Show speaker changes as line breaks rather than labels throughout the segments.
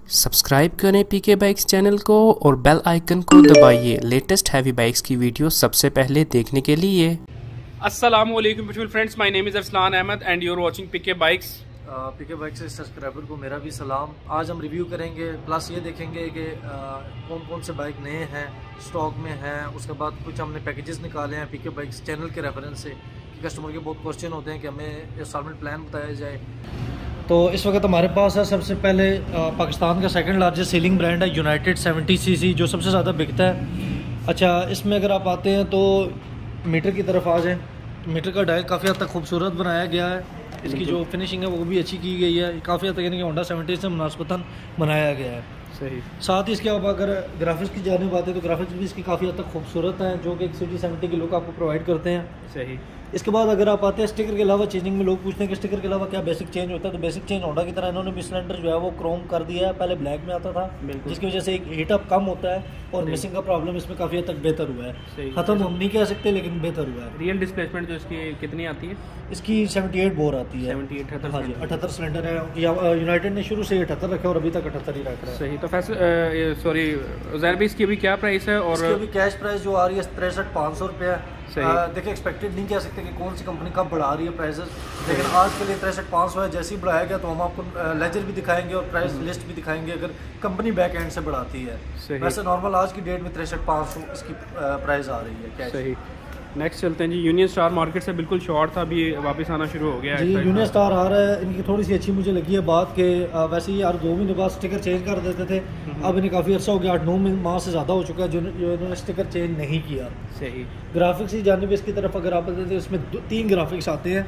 Subscribe करें पीके bikes channel को और बेल आइकन को दबाइए लेटेस्ट हैवी बाइक्स की वीडियो सबसे पहले देखने के लिए।
अस्सलाम वालेकुम beautiful friends, my name is Arsalan Ahmad and you are watching PK bikes.
PK bikes से सब्सक्राइबर को मेरा भी सलाम। आज हम रिव्यू करेंगे प्लस ये देखेंगे कि कौन कौन से बाइक नए हैं, स्टॉक में हैं। उसके बाद कुछ हमने पैकेजेस निकाले हैं पीके बाइक्स चैनल के रेफरेंस से कि कस्टमर के बहुत क्वेश्चन होते हैं कि हमें इंस्टॉलमेंट प्लान बताया जाए। तो इस वक्त हमारे पास है सबसे पहले पाकिस्तान का सेकंड लार्जेस्ट सेलिंग ब्रांड है यूनाइटेड 70cc, जो सबसे ज़्यादा बिकता है। अच्छा, इसमें अगर आप आते हैं तो मीटर की तरफ आ जाएँ। मीटर का डायल काफ़ी हद तक खूबसूरत बनाया गया है, इसकी जो फिनिशिंग है वो भी अच्छी की गई है, काफ़ी हद तक यानी कि होंडा 70 से मुनासबतन बनाया गया है।
सही।
साथ ही इसके अब अगर ग्राफिक्स की जानिब आते हैं तो ग्राफिक्स भी इसकी काफ़ी हद तक खूबसूरत हैं, जो कि एक सिटी 70 की लुक आपको प्रोवाइड करते हैं।
सही।
इसके बाद अगर आप आते हैं स्टिकर के अलावा चेंजिंग में, लोग पूछते हैं कि स्टिकर के अलावा क्या बेसिक चेंज होता है, तो बेसिक चेंज होंडा की तरह इन्होंने भी सिलेंडर जो है वो क्रोम कर दिया है। पहले ब्लैक में आता था, जिसकी वजह से एक हीटअप कम होता है और मिसिंग का प्रॉब्लम इसमें काफ़ी हद तक बेहतर हुआ है। खत्म हम नहीं कह सकते, लेकिन बेहतर हुआ है।
रियल डिस्प्लेसमेंट जो इसकी कितनी आती है?
इसकी 78 बोर आती है।
78
हाँ जी, 78 सिलेंडर है। यूनाइटेड ने शुरू से 78 रखा और अभी तक 78 ही रख रहा है।
सही। तो सॉरी उज़ैर भाई, इसकी अभी क्या प्राइस है? और
अभी कैश प्राइस जो आ रही है 63,500 रुपये है। देखिए, एक्सपेक्टेड नहीं कह सकते कि कौन सी कंपनी कब बढ़ा रही है प्राइसेस, लेकिन आज के लिए 63,500 है। जैसे ही बढ़ाया गया तो हम आपको लेजर भी दिखाएंगे और प्राइस लिस्ट भी दिखाएंगे अगर कंपनी बैक एंड से बढ़ाती है। वैसे नॉर्मल आज की डेट में 63,500 इसकी प्राइस आ रही है कैश।
सही। नेक्स्ट चलते हैं जी। यूनियन स्टार मार्केट से बिल्कुल शॉर्ट था, अभी वापस आना शुरू हो गया है।
जी, यूनियन स्टार आ रहा है। इनकी थोड़ी सी अच्छी मुझे लगी है बात कि वैसे ही यार 2 महीने बाद स्टिकर चेंज कर देते थे, अब इन्हें काफ़ी अर्सा हो गया, 8-9 माह से ज़्यादा हो चुका है जो इन्होंने स्टिकर चेंज नहीं किया।
सही।
ग्राफिक्स की जानिब इसकी तरफ अगर आप देते हैं, इसमें 3 ग्राफिक्स आते हैं।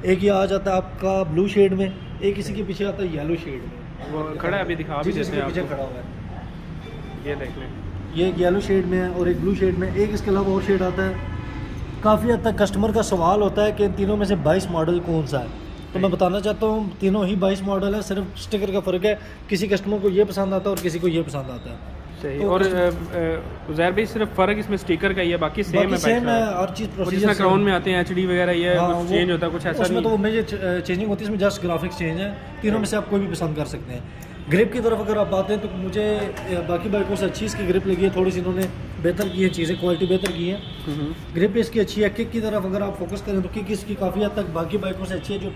एक ये आ जाता है आपका ब्लू शेड में, एक इसी के पीछे आता है येलो शेड में।
वो खड़ा है, अभी दिखा भी देते हैं
पीछे खड़ा हुआ है,
ये देख लें।
ये एक येलो शेड में है और एक ब्लू शेड में। एक इसके अलावा और शेड आता है। काफ़ी हद तक कस्टमर का सवाल होता है कि इन तीनों में से 22 मॉडल कौन सा है, तो मैं बताना चाहता हूँ तीनों ही 22 मॉडल है, सिर्फ स्टिकर का फ़र्क है। किसी कस्टमर को ये पसंद आता है और किसी को ये पसंद आता है।
सही। तो और उज़ैर भाई, सिर्फ फ़र्क इसमें स्टिकर का ही है, बाकी सेम है हर
चीज़।
प्रोसीजर क्राउन में आते हैं HD वगैरह, ये चेंज होता है कुछ ऐसा
नहीं। तो मेजर चेंजिंग होती है इसमें, जस्ट ग्राफिक्स चेंज है। तीनों में से आप कोई भी पसंद कर सकते हैं। ग्रिप की तरफ अगर आप आते हैं तो मुझे बाकी बाइकों से अच्छी इसकी ग्रिप लगी है। थोड़ी सी इन्होंने बेहतर की है चीज़ें, क्वालिटी बेहतर की है। ग्रिप इसकी अच्छी है। किक की तरफ अगर आप फोकस करें तो किक इसकी काफ़ी हद तक बाकी बाइकों से अच्छी है, जो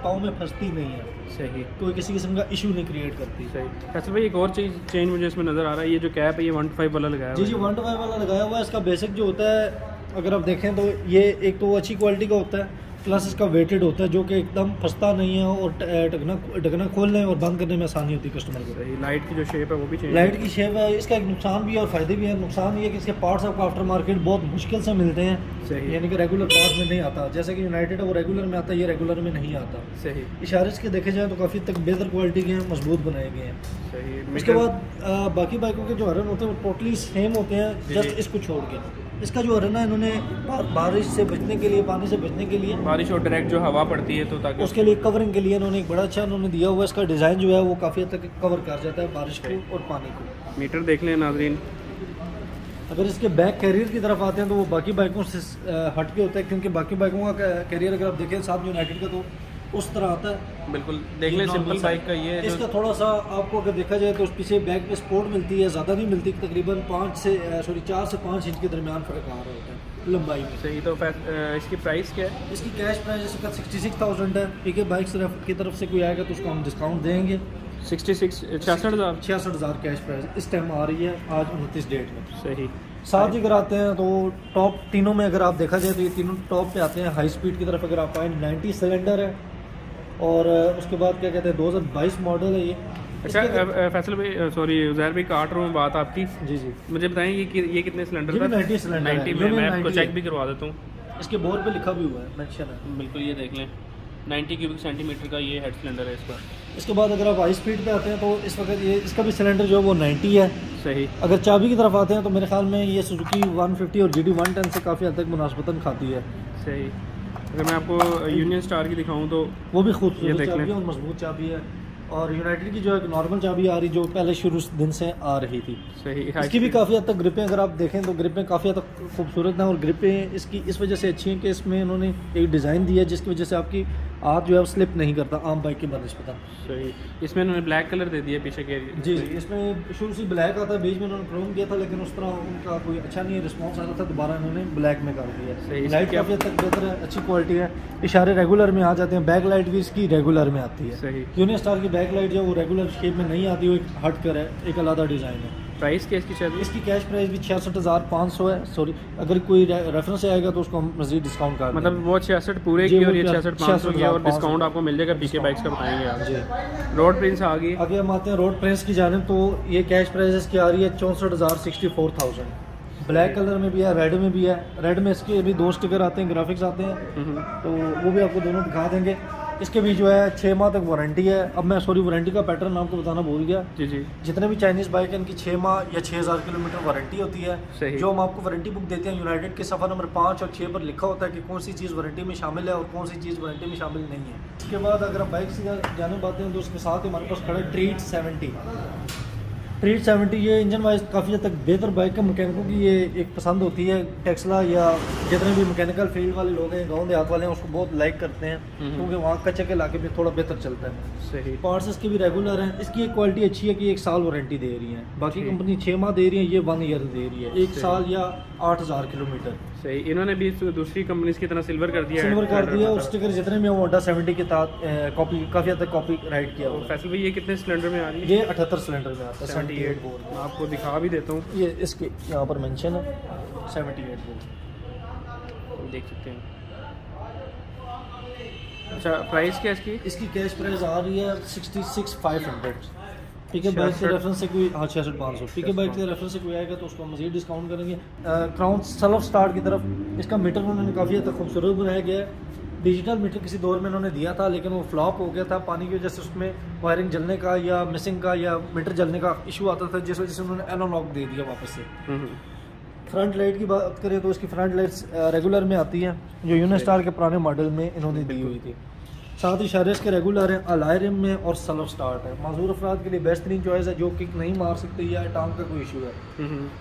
पाँव में फंसती नहीं है।
सही।
कोई किसी किस्म का इशू नहीं क्रिएट करती।
सही। फैसल भाई, एक और चीज़ चेंज मुझे इसमें नज़र आ रहा है, ये जो कैप है ये 125 वाला लगाया
जी, 125 वाला लगाया हुआ है। इसका बेसिक जो होता है अगर आप देखें तो ये एक तो अच्छी क्वालिटी का होता है, प्लस इसका वेटेड होता है, जो कि एकदम फंसता नहीं है और ढकना खोलने और बंद करने में आसानी होती है कस्टमर को।
लाइट की जो शेप है वो भी चेंज,
लाइट की शेप है। इसका एक नुकसान भी है और फ़ायदे भी है। नुकसान ये है कि इसके पार्ट्स आपको आफ्टर मार्केट बहुत मुश्किल से मिलते हैं।
सही।
यानी कि रेगुलर पार्ट्स में नहीं आता, जैसे कि यूनाइटेड है वो रेगुलर में आता है, ये रेगुलर में नहीं आता।
सही।
इशारे के देखे जाए तो काफ़ी तक बेहतर क्वालिटी के हैं, मजबूत बनाए गए हैं।
सही।
उसके बाद बाकी बाइकों के जो हरन होते हैं वो टोटली सेम होते हैं, जस्ट इसको छोड़ के। इसका जो हरन है इन्होंने बारिश से बचने के लिए, पानी से बचने के लिए,
बारिश और डायरेक्ट जो हवा पड़ती है तो ताकि
उसके लिए कवरिंग के लिए इन्होंने एक बड़ा अच्छा उन्होंने दिया हुआ। इसका डिज़ाइन जो है वो काफ़ी हद तक कवर कर जाता है बारिश को और पानी को।
मीटर देख लें नाजरीन।
अगर इसके बैक कैरियर की तरफ आते हैं तो वो बाकी बाइकों से हट के होता है, क्योंकि बाकी बाइकों का कैरियर अगर आप देखें साथ यूनाइटेड का तो उस तरह आता है।
बिल्कुल देख लें, सिंपल बाइक का ये
इसका थोड़ा सा आपको अगर देखा जाए तो पीछे बैक में सपोर्ट मिलती है, ज़्यादा नहीं मिलती, तकरीबन 4 से 5 इंच के दरमियान फ़र्क आ रहा होता है लंबाई में।
सही। तो इसकी प्राइस क्या है?
इसकी कैश प्राइस इसका 66,000 है। पीके बाइक्स की तरफ से कोई आएगा तो उसको हम डिस्काउंट देंगे। 66,000 कैश प्राइस इस टाइम आ रही है आज 29 डेट में।
सही।
साथ ही अगर आते हैं तो टॉप तीनों में अगर आप देखा जाए तो ये तीनों टॉप पे आते हैं। हाई स्पीड की तरफ अगर आप आए 90 सिलेंडर है और उसके बाद क्या कहते हैं 2022 मॉडल है ये।
अच्छा फैसल भाई, सॉरी उज़ैर भाई, काट रहा हूँ बात आपकी।
जी जी,
मुझे बताएं ये कितने सिलेंडर था?
90 सिलेंडर।
90 में मैं आपको चेक भी करवा देता हूँ।
इसके बोर्ड पे लिखा भी हुआ है, मेंशन है।
बिल्कुल, ये देख लें 90 क्यूबिक सेंटीमीटर का ये हेड सिलेंडर है इसका।
इसके बाद अगर आप हाई स्पीड पे आते हैं तो इस वक्त ये इसका भी सिलेंडर जो है वो 90 है।
सही।
अगर चाबी की तरफ आते हैं तो मेरे ख्याल में ये सुजुकी 150 और GT 110 से काफ़ी हद तक मुनासबतन खाती है।
सही। अगर मैं आपको यूनियन स्टार की दिखाऊं तो
वो भी खूबसूरत चाबी है और मजबूत चाबी है। और यूनाइटेड की जो एक नॉर्मल चाबी आ रही जो पहले शुरू दिन से आ रही थी।
सही।
इसकी भी काफ़ी हद तक ग्रिपें अगर आप देखें तो ग्रिपें काफ़ी हद तक खूबसूरत हैं और ग्रिपें इसकी इस वजह से अच्छी हैं कि इसमें इन्होंने एक डिज़ाइन दिया है जिसकी वजह से आपकी हाथ जो है वो स्लिप नहीं करता आम बाइक के बनस्पत।
सही। इसमें इन्होंने ब्लैक कलर दे दिया पीछे के
जी, इसमें शुरू से ब्लैक आता है, बीच में उन्होंने क्रोम किया था लेकिन उस तरह उनका कोई अच्छा नहीं रिस्पॉन्स आ रहा था, दोबारा इन्होंने ब्लैक में कर दिया।
सही।
लाइट काफ़ी हद तक बेहतर है, अच्छी क्वालिटी है, इशारे रेगुलर में आ जाते हैं, बैक लाइट भी इसकी रेगुलर में आती है।
सही।
यूनिस्टार की बैक लाइट जो वो रेगुलर शेप में नहीं आती, वो एक हट कर है, एक अलग डिज़ाइन है।
प्राइस क्या इसकी चाहिए?
इसकी कैश प्राइस भी 66,500 है। सॉरी, अगर कोई रेफरेंस से आएगा तो उसको हम मजीद डिस्काउंट कर
मतलब वो 66 पूरे की और ये 66,500 की और डिस्काउंट आपको मिल जाएगा पीके बाइक्स का बताएंगे आप जी। रोड प्रिंस आ गई।
आगे हम आते हैं रोड प्रिंस की जानिब, तो ये कैश प्राइस इसकी आ रही है 64,000 ब्लैक कलर में भी है, रेड में भी है। रेड में इसके अभी 2 स्टिकर आते हैं, ग्राफिक्स आते हैं, तो वो भी आपको दोनों दिखा देंगे। इसके भी जो है 6 माह तक वारंटी है। अब मैं सॉरी वारंटी का पैटर्न आपको बताना भूल गया
जी जी।
जितने भी चाइनीज़ बाइक हैं इनकी 6 माह या 6,000 किलोमीटर वारंटी होती है।
सही।
जो हम आपको वारंटी बुक देते हैं यूनाइटेड के सफ़ा नंबर 5 और 6 पर लिखा होता है कि कौन सी चीज़ वारंटी में शामिल है और कौन सी चीज़ वारंटी में शामिल नहीं है। उसके बाद अगर हम बाइक से जाने आते हैं तो उसके साथ हमारे पास खड़ा है ट्रीट 70। ट्रीट 70 ये इंजन वाइज काफ़ी हद तक बेहतर बाइक है, मैकेनिकों की ये एक पसंद होती है। टेक्सला या जितने भी मैकेनिकल फील्ड वाले लोग हैं, गाँव देहात वाले हैं, उसको बहुत लाइक करते हैं क्योंकि वहाँ कच्चे के इलाके में थोड़ा बेहतर चलता है।
सही।
पार्ट्स इसके भी रेगुलर हैं। इसकी एक क्वालिटी अच्छी है कि 1 साल वारंटी दे रही है, बाकी कंपनी 6 माह दे रही है, ये 1 ईयर दे रही है, 1 साल या 8,000 किलोमीटर।
सही। इन्होंने भी दूसरी कंपनीज की तरह सिल्वर कर दिया,
सिल्वर कर दिया, और स्टिकर जितने में होंडा 70 के तहत कॉपी काफ़ी हद तक कॉपी राइट किया हुआ।
फैसल भाई ये कितने सिलेंडर में आ रही है?
ये 78 सिलेंडर में आता है, 78 बोर।
मैं आपको दिखा भी देता हूँ,
ये इसके यहाँ पर मेंशन है 78 बोर,
देख सकते हैं। अच्छा, प्राइस क्या इसकी?
इसकी कैश प्राइस आ रही है 66,500। पीके बाइक के रेफरेंस से कोई 66,500 पीके बाइक के रेफरेंस से कोई आएगा तो उसको मजीद डिस्काउंट करेंगे। क्राउन सेल्फ स्टार्ट की तरफ इसका मीटर उन्होंने काफ़ी हद तक खूबसूरत बनाया गया है। डिजिटल मीटर किसी दौर में उन्होंने दिया था लेकिन वो फ्लॉप हो गया था पानी की वजह से, उसमें वायरिंग जलने का या मिसिंग का या मीटर जलने का इशू आता था, जिस वजह से उन्होंने एनालॉग दे दिया वापस से। फ्रंट लाइट की बात करें तो इसकी फ्रंट लाइट्स रेगुलर में आती हैं, जो यूनिस्टार के पुराने मॉडल में इन्होंने दी हुई थी। साथ ही इशारे इसके रेगुलर हैं, अलॉय रिम में और सेल्फ स्टार्ट है। माजूर अफराद के लिए बेहतरीन चॉइस है जो किक नहीं मार सकते या टांग का कोई इशू है,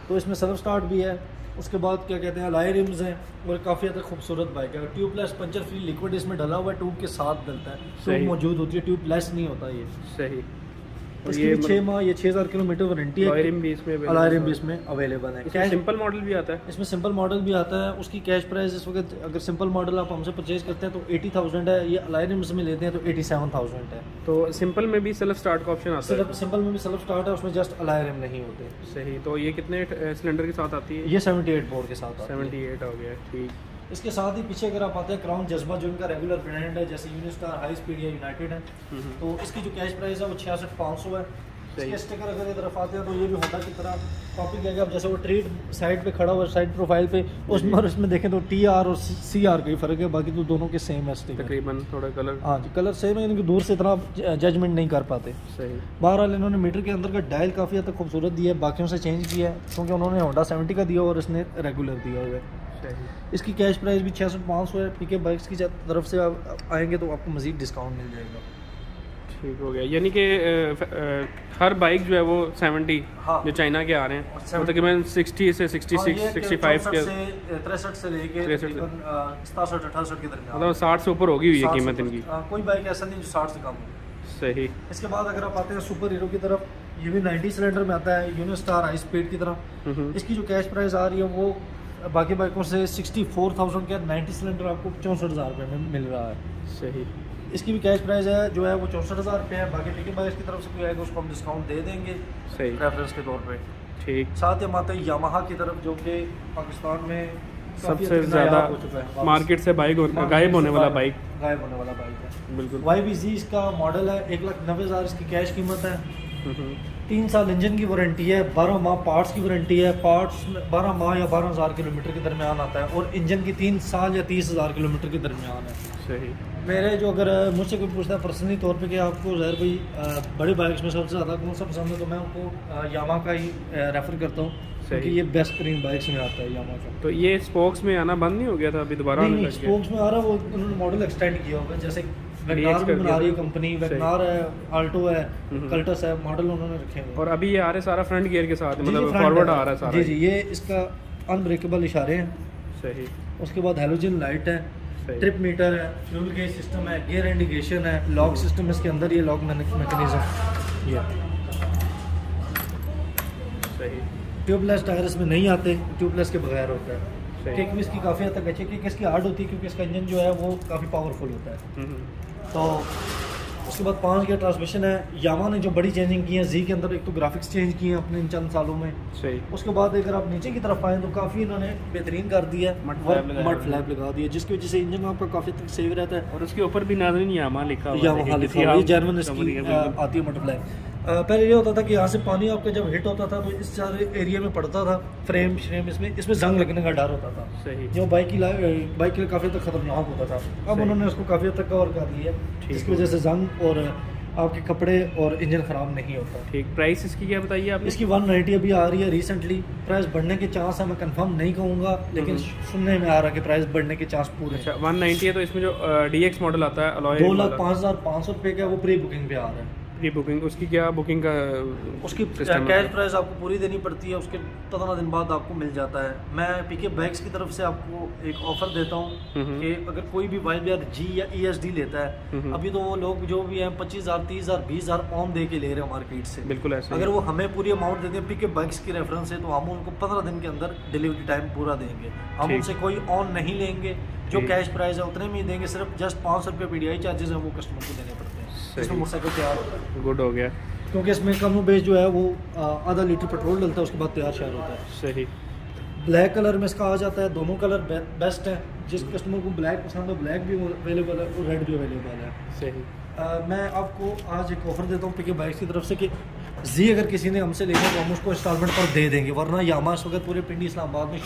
तो इसमें सेल्फ स्टार्ट भी है। उसके बाद क्या कहते हैं, अलॉय रिम्स हैं और काफ़ी हद तक खूबसूरत बाइक है। ट्यूबलेस पंचर फ्री लिक्विड इसमें डला हुआ है, ट्यूब के साथ डलता है, ट्यूब मौजूद होती है, ट्यूबलेस नहीं होता ये।
सही।
इसकी 6 माह या 6,000 किलोमीटर वारंटी है। अलॉय रिम भी इसमें अवेलेबल है।
क्या सिंपल मॉडल भी आता है?
इसमें सिंपल मॉडल भी आता है। उसकी कैश प्राइस इस वक्त अगर सिंपल मॉडल आप हमसे परचेज करते हैं तो 80,000 है, ये अलॉय रिम्स में लेते हैं तो 87,000 है।
तो सिंपल में भी सेल्फ स्टार्ट का ऑप्शन आता है?
सिंपल में भी सेल्फ स्टार्ट है, उसमें जस्ट अलॉय रिम नहीं होते।
सही। तो ये कितने सिलेंडर के साथ आती है?
ये 78 बोर के साथ आती है।
78 हो गया, ठीक।
इसके साथ ही पीछे अगर आप आते हैं क्राउन जज्बा, जो इनका रेगुलर ब्रांड है, जैसे यूनिस्टार, हाई स्पीड या यूनाइटेड है, तो इसकी जो कैश प्राइस है वो 66,500 है। इसके स्टिकर अगर ये तरफ आते हैं तो ये भी होंडा की तरह कॉपी किया गया। अब जैसे वो ट्रीट साइड पे खड़ा हुआ साइड प्रोफाइल पे, उसमें और इसमें देखें तो TR और CR का ही फ़र्क है, बाकी तो दोनों के सेम है स्टिकर
तकरीबन। थोड़ा कलर,
हाँ जी, कलर सेम है, इनकी दूर से इतना जजमेंट नहीं कर पाते।
सही।
बहरहाल इन्होंने मीटर के अंदर का डायल काफ़ी हद तक खूबसूरत दिया है, बाकियों से चेंज किया है क्योंकि उन्होंने होंडा 70 का दिया और इसने रेगुलर दिया हुआ है। इसकी कैश प्राइस भी 66,500 है। पीके बाइक्स की तरफ से आप आएंगे तो आपको मजीद डिस्काउंट मिल जाएगा।
ठीक हो गया, यानी कि हर बाइक जो है वो 70
हाँ,
जो चाइना के आ रहे हैं वो तकरीबन 60 से 66 65 के
63 से लेके 67 68 के दरमियान,
मतलब 60 से ऊपर होगी हुई है कीमत इनकी।
कोई बाइक ऐसा नहीं जो 60 से कम हो।
सही।
इसके बाद अगर आप आते हैं सुपर हीरो की तरफ, ये भी 90 सिलेंडर में आता है, यूनिस्टार हाई स्पीड की तरफ। इसकी जो कैश प्राइस आ रही है वो बाकी बाइकों से 64,000 के 90 सिलेंडर आपको 64,000 रुपये में मिल रहा है।
सही।
इसकी भी कैश प्राइस है जो है वो 64,000 रुपये है। बाकी पीके बाइक्स की तरफ से कोई आएगा उसको हम डिस्काउंट दे देंगे
सही
रेफरेंस के तौर पे।
ठीक।
साथ ही हम आते हैं यामाहा की तरफ, जो कि पाकिस्तान में
सबसे ज़्यादा मार्केट से बाइक गायब होने वाला बाइक
है बिल्कुल। YBZ इसका मॉडल है, 1,90,000 इसकी कैश कीमत है। 3 साल इंजन की वारंटी है, 12 माह पार्ट्स की वारंटी है। पार्ट्स 12 माह या 12,000 किलोमीटर के दरमियान आता है और इंजन की 3 साल या 30,000 किलोमीटर के दरमियान है।
सही।
मेरे जो अगर मुझसे कोई पूछता है पर्सनली तौर पे कि आपको ज़हर भाई बड़ी बाइक्स में सबसे ज़्यादा कौन सा पसंद है, तो मैं उनको यामा का ही रेफ़र करता हूँ क्योंकि ये बेस्ट तरीन बाइक्स में आता है यामा का।
तो ये स्पोक्स में आना बंद नहीं हो गया था अभी दोबारा?
नहीं, स्पोक्स में आ रहा है, वो उन्होंने मॉडल एक्सटेंड किया होगा। जैसे वैगनार भी बना रही है कंपनी, वैगनार है, आल्टो है, कल्टस है, मॉडल उन्होंने रखे हैं।
और अभी ये आ रहे सारा फ्रंट गियर के साथ, मतलब फॉरवर्ड आ रहा है सारा।
जी, ये इसका अनब्रेकेबल इशारे हैं।
सही।
उसके बाद हेलोजन लाइट है, ट्रिप मीटर है, फ्यूल गेज सिस्टम है, गियर इंडिकेशन है, लॉक सिस्टम इसके अंदर, ये लॉक मैकेनिज्म, ये
सही।
ट्यूबलेस टायर इसमें नहीं आते, ट्यूबलेस के बगैर होता है। किक भी इसकी काफ़ी हद तक अच्छी, किक इसकी हार्ड होती है क्योंकि इसका इंजन जो है वो काफ़ी पावरफुल होता है। तो उसके बाद 5 गियर ट्रांसमिशन है। यामा ने जो बड़ी चेंजिंग की है जी के अंदर, एक तो ग्राफिक्स चेंज किए हैं अपने इन चंद सालों में।
सही।
उसके बाद अगर आप नीचे की तरफ आएँ तो काफ़ी इन्होंने बेहतरीन कर दिया, मड फ्लैप लगा दिया, जिसकी वजह से इंजन आपका काफ़ी तक सेव रहता है।
और उसके ऊपर भी नाज़रीन यामा लिखा हुआ है,
यामा लिखा हुआ है, जर्मन इसकी आती है मड फ्लैप। पहले ये होता था कि यहाँ से पानी आपका जब हिट होता था तो इस सारे एरिया में पड़ता था, फ्रेम श्रेम इसमें जंग लगने का डर होता था।
सही।
जो बाइक के लिए काफ़ी हद तक खतरनाक होता था। अब उन्होंने उसको काफ़ी हद तक कवर कर लिया, जिसकी वजह से जंग और आपके कपड़े और इंजन ख़राब नहीं होता।
ठीक। प्राइस इसकी क्या बताइए आप?
इसकी 190 अभी आ रही है रिसेंटली। प्राइस बढ़ने के चांस है, मैं कंफर्म नहीं कहूँगा, लेकिन सुनने में आ रहा है कि प्राइस बढ़ने के चांस पूरे।
अच्छा, 190 है। तो इसमें जो DX मॉडल आता है अलॉय
2,05,500 रुपये का, वो प्री बुकिंग पे आ रहा है।
प्री बुकिंग, उसकी क्या बुकिंग का
उसकी कैश प्राइस आपको पूरी देनी पड़ती है, उसके 15 दिन बाद आपको मिल जाता है। मैं पीके बाइक्स की तरफ से आपको एक ऑफर देता हूँ कि अगर कोई भी YBR G या ESD लेता है, अभी तो वो लोग जो भी हैं 25,000, 30,000, 20,000 ऑन दे के ले रहे हैं मार्केट से।
बिल्कुल ऐसे।
अगर वो हमें पूरी अमाउंट देते हैं पीके बाइक्स की रेफरेंस से, तो हम उनको 15 दिन के अंदर डिलीवरी टाइम पूरा देंगे। हम उनसे कोई ऑन नहीं लेंगे, जो कैश प्राइस है उतने में ही देंगे। सिर्फ जस्ट 500 रुपये PDI चार्जेस हैं वो कस्टमर को देने पड़ते हैं। इसमें मोटरसाइकिल तैयार होता है।
गुड हो गया,
क्योंकि इसमें कम बेस जो है वो आधा लीटर पेट्रोल डलता है, उसके बाद तैयार शायर होता है।
सही।
ब्लैक कलर में इसका आ जाता है। दोनों कलर बेस्ट है। जिस कस्टमर को ब्लैक पसंद हो, ब्लैक भी अवेलेबल है और रेड भी अवेलेबल है।
सही।
मैं आपको आज एक ऑफर देता हूँ पीके बाइक्स की तरफ से कि जी अगर किसी ने हमसे लेना तो हम उसको इंस्टॉलमेंट पर दे देंगे, वरना यामा इस वक्त पूरे पिंडी इस्लामाबाद में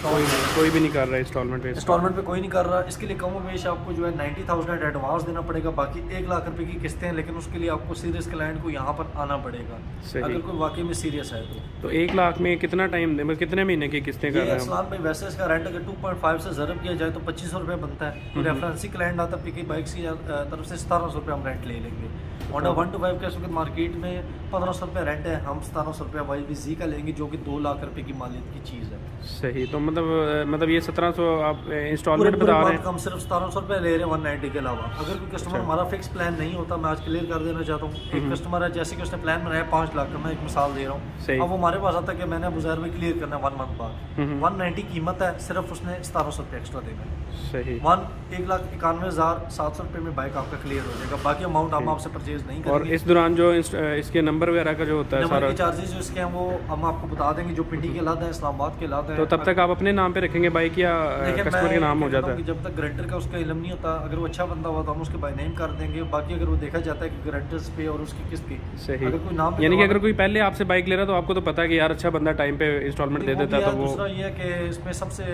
कोई भी नहीं कर रहा है इंस्टॉलमेंट
पे कोई नहीं कर रहा। इसके लिए कम बेश आपको जो है 90,000 एडवांस देना पड़ेगा, बाकी 1 लाख रुपए की किस्तें हैं, लेकिन उसके लिए आपको सीरियस क्लाइंट को यहाँ पर आना पड़ेगा अगर कोई वाकई में सीरियस है तो
1 लाख में कितना टाइम, कितने महीने की किस्तें कर रहे हैं?
भाई वैसे इसका रेंट अगर 2.5 से ज़रब किया जाए तो 2500 रुपये बनता है। तो रेफरेंसी क्लाइंट आता है पीके बाइक्स की तरफ से 1700 रुपये हम रेंट ले लेंगे। होंडा 125 का इस वक्त मार्केट में 1500 रुपये रेंट है, हम 1700 रुपये YBZ का लेंगे, जो कि 2 लाख रुपए की मालियत की चीज़ है।
सही। तो मतलब ये 1700 आप इंस्टॉलमेंट बता रहे हैं?
हम सिर्फ 1700 रुपये ले रहे हैं 190 के अलावा। अगर कोई कस्टमर हमारा फिक्स प्लान नहीं होता, मैं आज क्लियर कर देना चाहता हूँ, एक कस्टमर है जैसे कि उसने प्लान बनाया 5 लाख का, मैं एक मिसाल दे रहा हूँ, अब वो हमारे पास आता है कि मैंने बुज़ार में क्लियर करना है 1 मंथ बाद, 190 कीमत है, सिर्फ उसने 1700 रुपये एक्स्ट्रा देना है।
सही।
1,91,700 रुपये में बाइक आपका क्लियर हो जाएगा, बाकी अमाउंट हम आपसे परचेज नहीं करेंगे।
और इस दौरान जो इसके नंबर वगैरह का जो होता है सारा
चार्जेस जो इसके हैं वो हम आपको बता देंगे, जो पिंडी के अलग है, इस्लामाबाद के अलग है।
तो तब तक आप अपने नाम पे रखेंगे बाइक या कस्टमर के नाम हो जाता है?
जब तक गारंटर का उसका इल्म नहीं होता, अगर वो अच्छा बंदा हुआ तो हम उसके बाय नेम कर देंगे। बाकी अगर वो देखा जाता है कि गारंटर्स पे और उसकी किस्त पे,
सही,
अगर कोई नाम,
यानी कि अगर कोई पहले आपसे बाइक ले रहा तो आपको तो पता है कि यार अच्छा बंदा टाइम पे इंस्टॉलमेंट दे देता है, तो वो
दूसरा ये है कि इसमें सबसे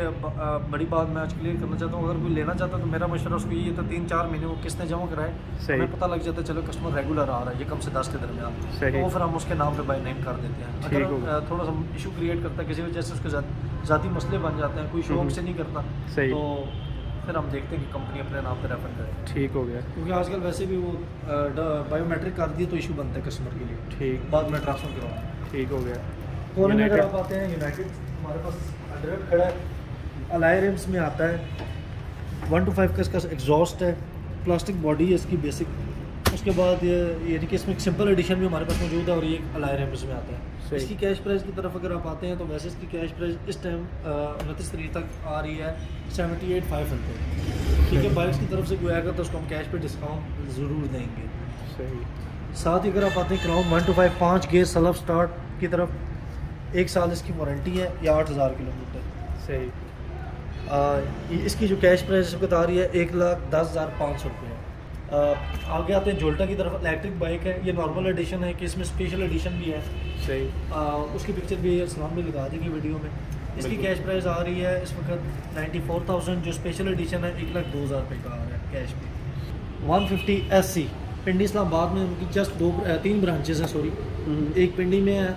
बड़ी बात मैं आज क्लियर करना चाहता हूँ, अगर कोई लेना चाहता है तो मेरा मशवरा उसको ये तो 3-4 महीने वो किस्तें जमा कराए, हमें पता लग जाता है चलो कस्टमर रेगुलर आ रहा है, ये कम से 10 के दरमियान, तो फिर हम उसके नाम पे बाय नेम कर देते हैं। अगर थोड़ा सा इशू क्रिएट करता है किसी वजह से, उसके ज़ाती मसले बन जाते हैं, कोई शौक से नहीं करता, तो फिर हम देखते हैं कि कंपनी अपने नाम पे रेफर करे। ठीक हो गया, क्योंकि आजकल वैसे भी वो बायोमेट्रिक कर दिए तो इशू बनता है कस्टमर के लिए। ठीक, बाद में ट्रांसफर करवाना। ठीक हो गया। कोने में अगर आप आते हैं यूनाइटेड, हमारे पास अंडर खड़ा है, अलॉय रिम्स में आता है, 125 का इसका एग्जॉस्ट है, प्लास्टिक बॉडी है इसकी बेसिक। उसके बाद यानी कि इसमें एक सिंपल एडिशन भी हमारे पास मौजूद है और ये अलॉय रिम्स में आता है। इसकी कैश प्राइस की तरफ अगर आप आते हैं तो वैसे इसकी कैश प्राइस इस टाइम 29 तारीख तक आ रही है 78,500। ठीक है, बाइक्स की तरफ से कोई आएगा तो उसको हम कैश पे डिस्काउंट ज़रूर देंगे। सही। साथ ही अगर आप आते हैं क्राउन 125 5 गेयर सेल्फ स्टार्ट की तरफ, 1 साल इसकी वारंटी है या 8,000 किलोमीटर। सही। इसकी जो कैश प्राइस इस वक्त आ रही है 1,10,500 रुपये। आगे आते हैं जोल्टा की तरफ, इलेक्ट्रिक बाइक है, ये नॉर्मल एडिशन है कि इसमें स्पेशल एडिशन भी है। सही। उसकी पिक्चर भी सलाम भी लगा देंगे वीडियो में। इसकी कैश प्राइस आ रही है इस वक्त 94,000, जो स्पेशल एडिशन है 1,02,000 रुपये का आ रहा है कैश पे। 150 SC पिंडी इस्लामाबाद में उनकी जस्ट 3 ब्रांचेस हैं, सॉरी, एक पिंडी में है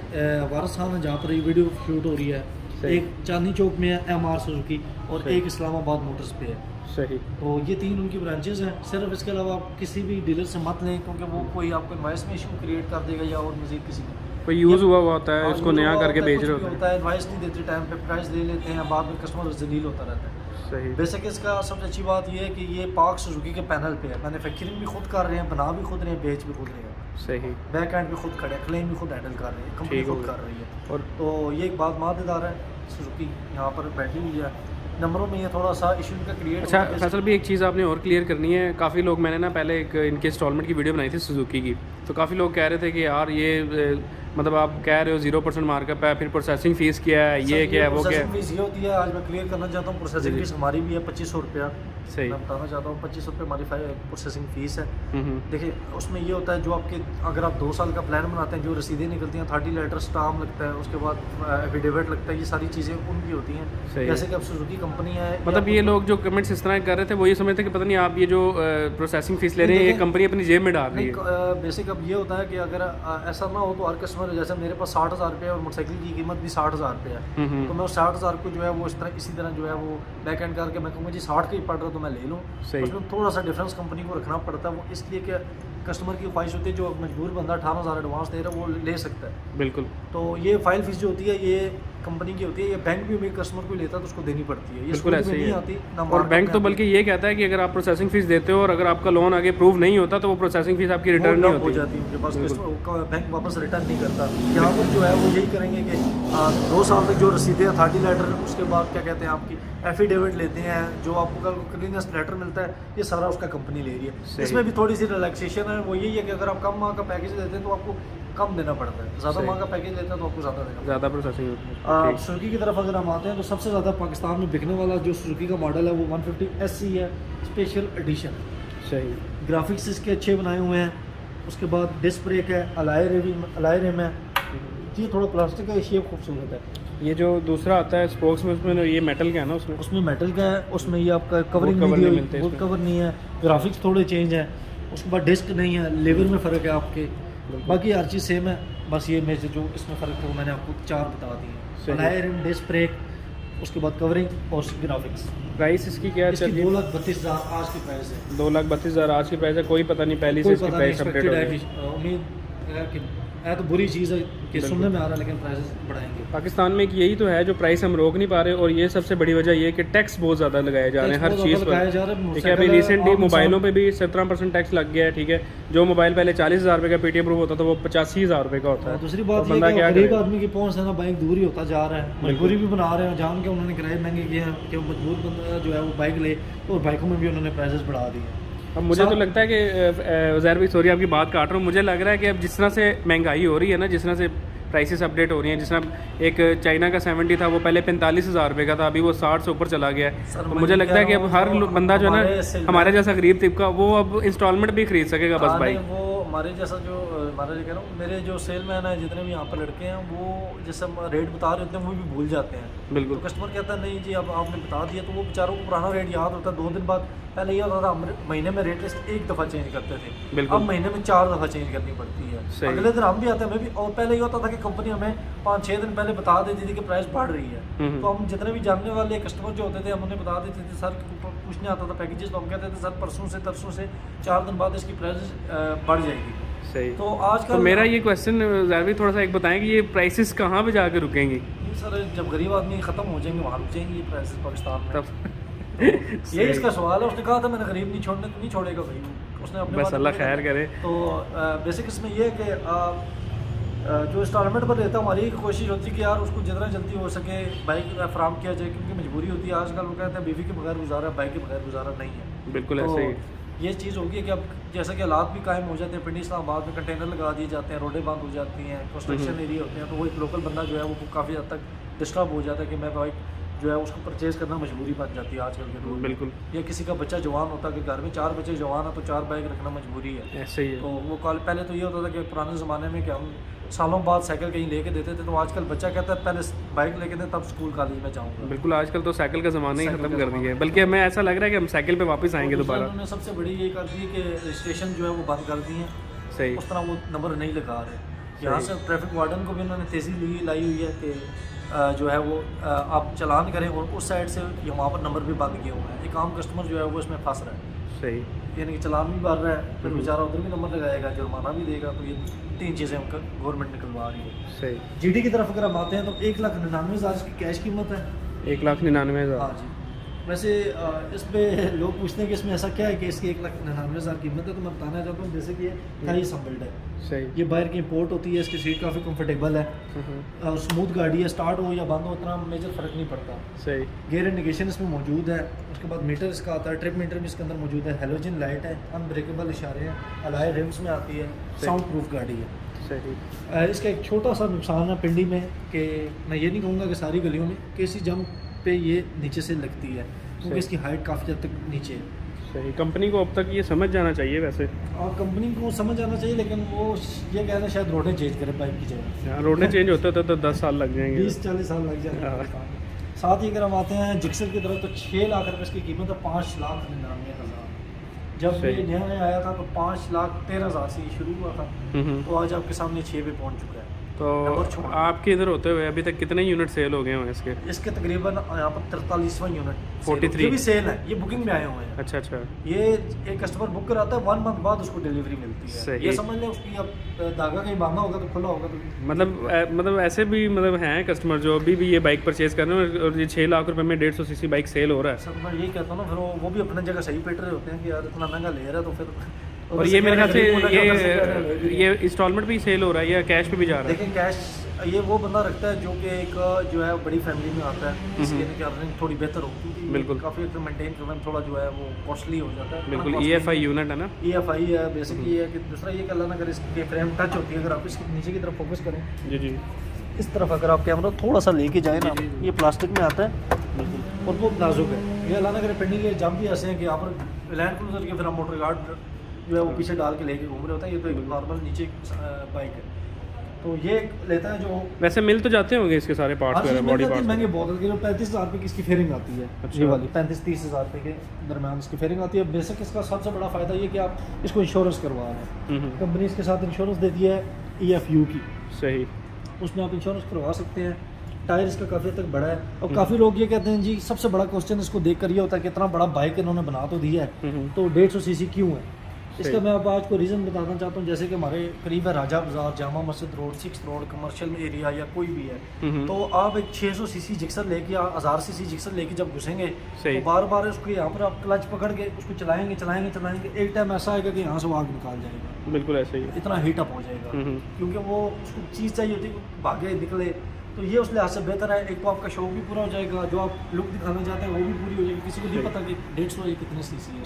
वारस खान है जहाँ पर ये वीडियो शूट हो रही है, एक चांदनी चौक में है MR सुजुकी, और एक इस्लामाबाद मोटर्स पे है। सही। तो ये 3 उनकी ब्रांचेस हैं। सिर्फ इसके अलावा आप किसी भी डीलर से मत लें, क्योंकि वो कोई आपको इन्वाइस में इशू क्रिएट कर देगा या और मजीद किसी
कोई यूज़ हुआ होता है, उसको नया करके बेच रहे होता है,
एडवाइस नहीं देते, टाइम पे प्राइस ले लेते हैं, बाद में कस्टमर जलील होता रहता है।
सही।
बेसिक इसका सबसे अच्छी बात ये है कि ये पाक सुजुकी के पैनल पे है, मैन्युफैक्चरिंग भी खुद कर रहे हैं, बना भी खुद रहे हैं, बेच भी खुद रहे हैं।
सही।
बैक एंड भी खुद खड़े हैं, क्लेम भी खुद हैंडल कर रहे हैं, कंपनी खुद कर रही है।
और
तो ये एक बात मादेदार है, सुजुकी यहाँ पर बैठी हुई है। नंबरों में ये थोड़ा सा इशू इनका क्रिएट।
अच्छा फैसल भी एक चीज़ आपने और क्लियर करनी है। काफ़ी लोग, मैंने ना पहले एक इनके इंस्टॉलमेंट की वीडियो बनाई थी सुजुकी की, तो काफ़ी लोग कह रहे थे कि यार ये मतलब आप कह रहे हो 0% मार्कअप है, फिर प्रोसेसिंग फ़ीस क्या है, ये क्या है, वो क्या है।
फीस ये होती है, आज मैं क्लियर करना चाहता हूँ। प्रोसेसिंग फीस हमारी भी है 2500 रुपया।
सही।
मैं बताना चाहता हूँ 2500 रुपये हमारी प्रोसेसिंग फ़ीस है। देखिए उसमें ये होता है, जो आपके अगर आप 2 साल का प्लान बनाते हैं, जो रसीदें निकलती हैं, 30 लेटर स्टाम्प लगता है, उसके बाद एफिडेविट लगता है, ये सारी चीज़ें उनकी होती हैं। जैसे कि अब सुजुकी कंपनी है, मतलब
ये लोग जो कमेंट्स इस तरह कर रहे थे वो ये समझते कि पता नहीं आप ये जो प्रोसेसिंग फीस ले रहे हैं ये कंपनी अपनी जेब में डाल रही है।
बेसिक अब ये होता है कि अगर ऐसा ना हो तो हर कस्टमर, जैसे मेरे पास 60,000 रुपये और मोटरसाइकिल की कीमत भी 60,000 रुपये है, तो मैं उस 60,000 को जो है वो इसी तरह जो है वो बैक एंड करके मैं कहूँगा जी 60 का ही पड़ रहा तो मैं ले लूँ। उसमें थोड़ा सा डिफरेंस कंपनी को रखना पड़ता है, वो इसलिए कि कस्टमर की ख्वाहिश होती है, जो मजबूर बंदा 18,000 एडवांस दे रहा है वो ले सकता है।
बिल्कुल।
तो ये फाइल फीस जो होती है ये कंपनी की होती है, ये बैंक भी मेरे कस्टमर को लेता है तो उसको देनी पड़ती है। ये
बिल्कुल ऐसे ही
आती
ना, और बैंक तो बल्कि ये कहता है कि अगर आप प्रोसेसिंग फीस देते हो और अगर आपका लोन आगे प्रूव नहीं होता तो वो प्रोसेसिंग फीस आपकी रिटर्न नहीं होती,
हो जाती है उनके पास, बैंक वापस रिटर्न नहीं करता। यहाँ पर जो है वो यही करेंगे कि 2 साल तक जो रसीदें 30 लेटर, उसके बाद क्या कहते हैं आपकी एफिडेविट लेते हैं, जो आपको क्लीनेस लेटर मिलता है, ये सारा उसका कंपनी ले रही है। इसमें भी थोड़ी सी रिलैक्सेशन है, वो यही है कि अगर आप कम माह का पैकेज देते हैं तो आपको कम देना पड़ता है, ज़्यादा माह का पैकेज लेते हैं तो आपको ज़्यादा देना,
ज़्यादा प्रोसेसिंग होती है।
सुजुकी की तरफ अगर हम आते हैं तो सबसे ज़्यादा पाकिस्तान में बिकने वाला जो सुजुकी का मॉडल है वो 150 SC है, स्पेशल एडिशन।
सही।
ग्राफिक्स इसके अच्छे बनाए हुए हैं। उसके बाद डिस्क ब्रेक है, अलाय रिम है, ये थोड़ा प्लास्टिक का शेप खूबसूरत है।
ये जो दूसरा आता है स्पोक्स में, उसमें ये मेटल का है ना,
उसमें मेटल का है, उसमें ये आपका कवरिंग नहीं मिलती, वुड कवर नहीं है, ग्राफिक्स थोड़े चेंज है। उसके बाद डिस्क नहीं है, लेवल में फ़र्क है आपके, बाकी हर चीज़ सेम है, बस ये में से जो इसमें फ़र्क है वो मैंने आपको 4 बता दिए। अलाय रिम, डिस्क ब्रेक, उसके बाद कवरिंग और ग्राफिक्स।
प्राइस इसकी क्या है?
2,32,000 आज की प्राइस है।
2,32,000 आज की प्राइस है। कोई पता नहीं पहले से इसकी प्राइस अपडेट हो गई।
उम्मीद है कि है तो बुरी चीज़ है कि सुनने में आ रहा है, लेकिन प्राइसेस बढ़ाएंगे।
पाकिस्तान में एक यही तो है जो प्राइस हम रोक नहीं पा रहे, और ये सबसे बड़ी वजह ये है कि टैक्स बहुत ज़्यादा लगाए जा रहे हैं हर चीज़ पर। ठीक है, अभी रिसेंटली मोबाइलों पे भी 17% टैक्स लग गया है। ठीक है, जो मोबाइल पहले 40,000 रुपये का पेटी अप्रूव होता था वो 85,000 रुपये का होता है।
दूसरी बात ये है कि गरीब आदमी की पहुँच है ना, बाइक दूर ही होता जा रहा है, मजबूरी भी बना रहे हैं, जान के उन्होंने किराए महंगे किए हैं कि मजबूर बंदा जो है वो बाइक ले, और बाइकों में भी उन्होंने प्राइसेस बढ़ा दिए।
अब मुझे तो लगता है कि उज़ैर भाई, सॉरी आपकी बात काट रहा हूँ, मुझे लग रहा है कि अब जिस तरह से महंगाई हो रही है ना, जिस तरह से प्राइसेस अपडेट हो रही हैं, जिस तरह एक चाइना का 70 था वो पहले 45,000 रुपये का था, अभी वो 60 से ऊपर चला गया है। तो मुझे लगता है कि अब हर बंदा जो है ना, हमारे जैसा गरीब तिबका, वो अब इंस्टॉलमेंट भी खरीद सकेगा बस बाइक।
वो हमारे जैसा जो हमारा जो कह रहा हूँ, मेरे जो सेलमैन है जितने भी यहाँ पर लड़के हैं, वो जैसे रेट बता रहे होते हैं वो भी भूल जाते हैं।
बिल्कुल।
तो कस्टमर कहता है नहीं जी अब आपने बता दिया, तो वो बेचारों को पुराना रेट याद होता है। 2 दिन बाद पहले ये होता था महीने में रेट लिस्ट 1 दफ़ा चेंज करते थे, अब महीने में 4 दफ़ा चेंज करनी पड़ती है। अगले दिन हम भी आते हैं, मैं भी, और पहले ये होता था कि कंपनी हमें 5-6 दिन पहले बता देती थी कि प्राइस बढ़ रही है। तो हम जितने भी जानने वाले कस्टमर जो होते थे, हम उन्हें बता देते थे, सर पूछने आता था पैकेजेस, तो हम कहते थे सर परसों से तरसों से 4 दिन बाद इसकी प्राइस बढ़ जाएगी।
सही।
तो आजकल
तो मेरा ये क्वेश्चन ज़ाहिर थोड़ा सा एक बताएं कि ये प्राइसेस कहाँ पे जाकर रुकेंगी?
सर जब गरीब आदमी ख़त्म हो जाएंगे वहाँ रुक जाएंगी ये प्राइसेस पाकिस्तान में। तो यही इसका सवाल है। उसने कहा था मैंने गरीब नहीं छोड़ेगा भाई, उसने अपने
बस अल्लाह खैर करे।
तो बेसिक इसमें ये है कि जो इंस्टॉलमेंट पर रहता है, हमारी कोशिश होती है कि यार उसको जितना जल्दी हो सके बाइक फराम किया जाए, क्योंकि मजबूरी होती है। आजकल वो कहते हैं बीवी के बगैर गुजारा, बाइक के बगैर गुजारा नहीं है।
बिल्कुल ऐसे ही
ये चीज़ होगी कि अब जैसे कि हालात भी कायम हो जाते हैं, पिंडी इस्लामाबाद में कंटेनर लगा दिए जाते हैं, रोडें बंद हो जाती हैं, कंस्ट्रक्शन एरिया होते हैं, तो वो एक लोकल बंदा जो है वो काफ़ी हद तक डिस्टर्ब हो जाता है कि मैं बाइक जो है उसको परचेज़ करना मजबूरी बन जाती है आजकल के दौर में।
बिल्कुल।
या किसी का बच्चा जवान होता है कि घर में 4 बच्चे जवान है तो 4 बाइक रखना मजबूरी है।
ऐसे ही है।
तो वो पहले तो ये होता था कि पुराने ज़माने में कि हम सालों बाद साइकिल कहीं लेके देते थे, तो आजकल बच्चा कहता है पहले बाइक लेके दे तब स्कूल कॉलेज में जाऊँगा।
बिल्कुल, आजकल तो साइकिल का ज़माना ही खत्म कर दिया है, बल्कि हमें ऐसा लग रहा है कि हम साइकिल पे वापस आएंगे दोबारा।
उन्होंने सबसे बड़ी ये कर दी कि रजिस्ट्रेशन जो है वो बंद कर दी है।
सही।
उस तरह वो नंबर नहीं लगा रहे। यहाँ से ट्रैफिक वार्डन को भी उन्होंने तेज़ी लाई हुई है कि जो है वो आप चलान करें, और उस साइड से वहाँ पर नंबर भी बंद किए हुए हैं। एक आम कस्टमर जो है वो इसमें फंस रहा है।
सही।
यानी कि चलान भी भर रहा है, फिर बेचारा उधर भी नंबर लगाएगा, जुर्माना भी देगा। तो ये 3 चीज़ें उनका गवर्नमेंट निकलवा रही है।
सही।
जीडी की तरफ अगर हम आते हैं तो 1,99,000 की कैश कीमत है।
1,99,000।
हाँ जी। वैसे इस पे लोग पूछते हैं कि इसमें ऐसा क्या है कि इसकी 1,99,000 कीमत है, तो मैं बताना चाहता हूँ जैसे कि ये थाई असम्बल्ड है,
सही,
ये बाहर की इंपोर्ट होती है, इसकी सीट काफ़ी कंफर्टेबल है और स्मूथ गाड़ी है, स्टार्ट हो या बंद हो इतना मेजर फ़र्क नहीं पड़ता।
सही,
गेयर इंडिकेशन इसमें मौजूद है। उसके बाद मीटर इसका आता है, ट्रिप मीटर भी इसके अंदर मौजूद है, हेलोजन लाइट है, अनब्रेकेबल इशारे हैं, अलॉय रिम्स में आती है, साउंड प्रूफ गाड़ी है।
सही।
इसका एक छोटा सा नुकसान है पिंडी में कि मैं ये नहीं कहूँगा कि सारी गलियों में, किसी जंप पे ये नीचे से लगती है क्योंकि इसकी हाइट काफ़ी हद तक नीचे है।
सही, कंपनी को अब तक ये समझ जाना चाहिए वैसे,
और कंपनी को समझ आना चाहिए, लेकिन वो ये कहना शायद रोडें चेंज करें बाइक की जगह।
रोडें चेंज होते होते तो 10 साल लग जाएंगे,
20-40 साल लग जाएंगे। साथ ही अगर हम आते हैं जिक्सर की तरफ तो 6 लाख रुपये इसकी कीमत है, 5,99,000। जब ये नया नया आया था तो 5,13,000 से शुरू हुआ था, तो आज आपके सामने 6 पे पहुंच चुका है।
तो आपके इधर होते हुए अभी तक कितने यूनिट सेल हो गए हैं इसके
तकरीबन यहाँ पर 43वां यूनिट
43
भी सेल है, ये बुकिंग में आए हुए हैं।
अच्छा अच्छा,
ये एक कस्टमर बुक कराता है, 1 मंथ बाद उसको डिलीवरी मिलती है। ये समझ लें उसकी अब धागा कहीं बांधा होगा तो खुला होगा तो
मतलब ऐसे भी मतलब हैं कस्टमर जो अभी भी ये बाइक परचेज कर रहे हैं और ये 6 लाख रुपए में 150 सीसी बाइक सेल हो रहा है।
सर मैं यही कहता हूँ ना, फिर वो भी अपने जगह सही पेट रहे होते हैं कि यार इतना महंगा ले रहा है, तो फिर
और ये मेरे ख्याल से ये इंस्टॉलमेंट पे ही सेल हो रहा है या कैश पे भी जा रहा है?
देखिए कैश ये वो बंदा रखता है जो कि एक जो है बड़ी फैमिली में आता है, इसलिए कि अर्निंग थोड़ी बेहतर हो, क्योंकि
बिल्कुल
काफ़ी मेंटेन करना थोड़ा जो है वो कॉस्टली हो जाता है।
बिल्कुल EFI यूनिट है ना,
EFI है बेसिकली। ये कि दूसरा ये कि अल्लाह ना करे इसकी फ्रेम टच होती है, अगर आप इसके नीचे की तरफ फोकस करें
जी जी,
इस तरफ अगर आप कैमरा थोड़ा सा लेके जाए ना, ये प्लास्टिक में आता है और वो नाजुक है। ये अल्लाह ना करे पेंडिंग के जंप भी ऐसे हैं कि यहाँ पर लैंड क्रूजर के फिर हम मोटर गार्ड जो है वो पीछे डाल के लेके घूम रहे होता है, ये तो एक नॉर्मल नीचे बाइक है, तो ये लेता है जो
वैसे मिल तो जाते होंगे इसके सारे पार्ट्स वगैरह, बॉडी पार्ट्स
महंगे बहुत है। 35,000 रुपये की इसकी फेयरिंग आती है, ये वाली 35-30,000 रुपये के दरम्यान इसकी फेयरिंग आती है। बेसिक इसका सबसे बड़ा फ़ायदा ये कि आप इसको इंश्योरेंस करवा रहे हैं, कंपनी इसके साथ इंश्योरेंस देती है EFU की,
सही,
उसमें आप इंश्योरेंस करवा सकते हैं। टायर इसका काफ़ी हद तक बड़ा है और काफ़ी लोग ये कहते हैं जी सबसे बड़ा क्वेश्चन इसको देख कर ये होता है कि इतना बड़ा बाइक इन्होंने बना तो दिया है तो 150 सीसी क्यों है। इसका मैं आपको आज को रीज़न बताना चाहता हूँ। जैसे कि हमारे करीब है राजा बाजार, Jama Masjid road, 6 road, commercial area या कोई भी है, तो आप एक 600 सीसी जिक्सर लेके 1000 सीसी जिक्सर लेके जब घुसेंगे तो बार बार उसको यहाँ पर आप क्लच पकड़ के उसको चलाएंगे, एक टाइम ऐसा आएगा कि यहाँ से वो आग निकाल जाएगा।
बिल्कुल ऐसे ही,
इतना हीटअप हो जाएगा क्योंकि वो उसको चीज़ चाहिए होती है भागे निकले, तो ये उस लिहाज से बेहतर है। एक तो आपका शौक भी पूरा हो जाएगा, जो आप लुक दिखाना चाहते हैं वो भी पूरी हो जाएगी। किसी को नहीं पता कि 150 ये कितने सीसी है,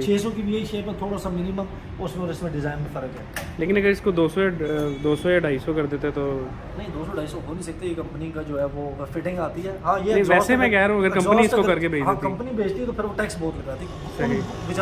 600 की भी यही शेप है, थोड़ा सा मिनिमम उसमें और इसमें डिज़ाइन में फ़र्क है।
लेकिन अगर इसको 200 या 250 कर देते तो
नहीं, 200-250 हो नहीं सकते, ये कंपनी का जो है वो फिटिंग आती है। हाँ ये
वैसे मैं कह रहा हूँ अगर कंपनी इसको करके भेज देती,
कंपनी भेजती है तो फिर वो टैक्स बहुत लगाती है,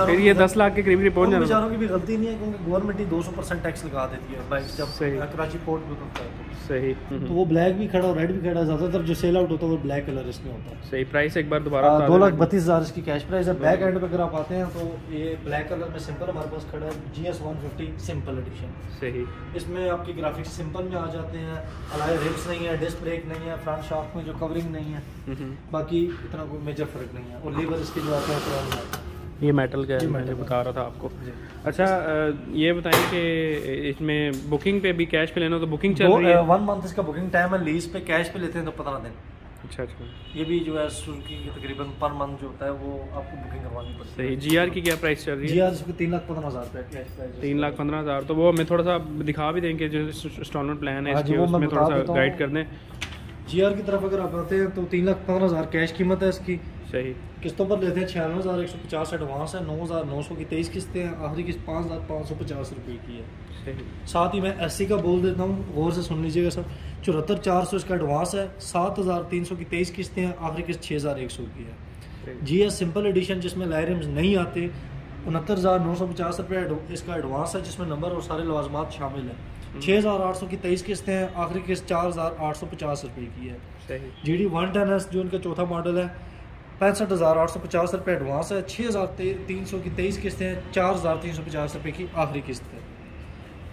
फिर ये 10 लाख के करीब पहुँच जाना।
बेचारों की भी गलती नहीं है क्योंकि गवर्नमेंट ही 200% टैक्स लगा देती है बाइक जब कराची पोर्ट में होता है।
सही,
तो वो ब्लैक भी खड़ा और रेड भी खड़ा, ज़्यादातर जो सेल आउट होता है वो ब्लैक कलर इसमें होता है।
सही, प्राइस एक बार दोबारा
2,32,000 इसकी कैश प्राइस है। बैक एंड पे अगर आप आते हैं तो ये ब्लैक कलर में सिंपल हमारे पास खड़ा है, GS 150 सिंपल एडिशन।
सही,
इसमें आपकी ग्राफिक्स सिंपल में आ जाते हैं, अलॉय रिम्स नहीं है, डिस्क ब्रेक नहीं है, फ्रंट शाफ्ट में जो कवरिंग नहीं है, बाकी इतना कोई मेजर फर्क नहीं है। और लीवर इसके जो आते हैं पुराने
ये मेटल का है, मैं बता रहा था आपको। अच्छा ये बताएं कि इसमें बुकिंग पे भी कैश पे लेना तो बुकिंग चल रही है?
1 मंथ इसका बुकिंग टाइम है, लीज पे कैश पे लेते हैं तो 15 दिन।
अच्छा अच्छा,
ये भी जो है सुजुकी की तकरीबन पर मंथ जो होता है वो आपको बुकिंग करवानी पड़ती है।
सही, GR की क्या प्राइस चल रही है?
GR इसकी 3,15,000 रुपये कैश प्राइस।
3,15,000, तो वो हमें थोड़ा सा दिखा भी देंगे जो इंस्टॉलमेंट प्लान है इसके, उसमें थोड़ा सा गाइड कर दें।
GR की तरफ अगर आप आते हैं तो 3,15,000 कैश कीमत है इसकी।
सही,
किस्तों पर लेते हैं 96,150 एडवांस है, 9,900 की 23 किस्तें हैं, आखिरी किस्त 5,550 रुपये की है।
सही, साथ
ही मैं 80 का बोल देता हूँ, गौर से सुन लीजिएगा सर। 74,400 इसका एडवांस है, 7,300 की 23 किस्तें हैं, आखिरी किस्त 6,100 की है। GS सिंपल एडिशन जिसमें लाइरिम्स नहीं आते, 69,950 रुपये इसका एडवांस है जिसमें नंबर और सारे लवाजमात शामिल हैं। 6,800 की 23 किस्तें हैं, आखिरी किस्त 4,850 रुपये की है। GD 110S जो इनका चौथा मॉडल है, 65,850 रुपये एडवांस है, 6,300 की 23 किस्तें हैं, 4,350 रुपये की आखिरी किस्त है।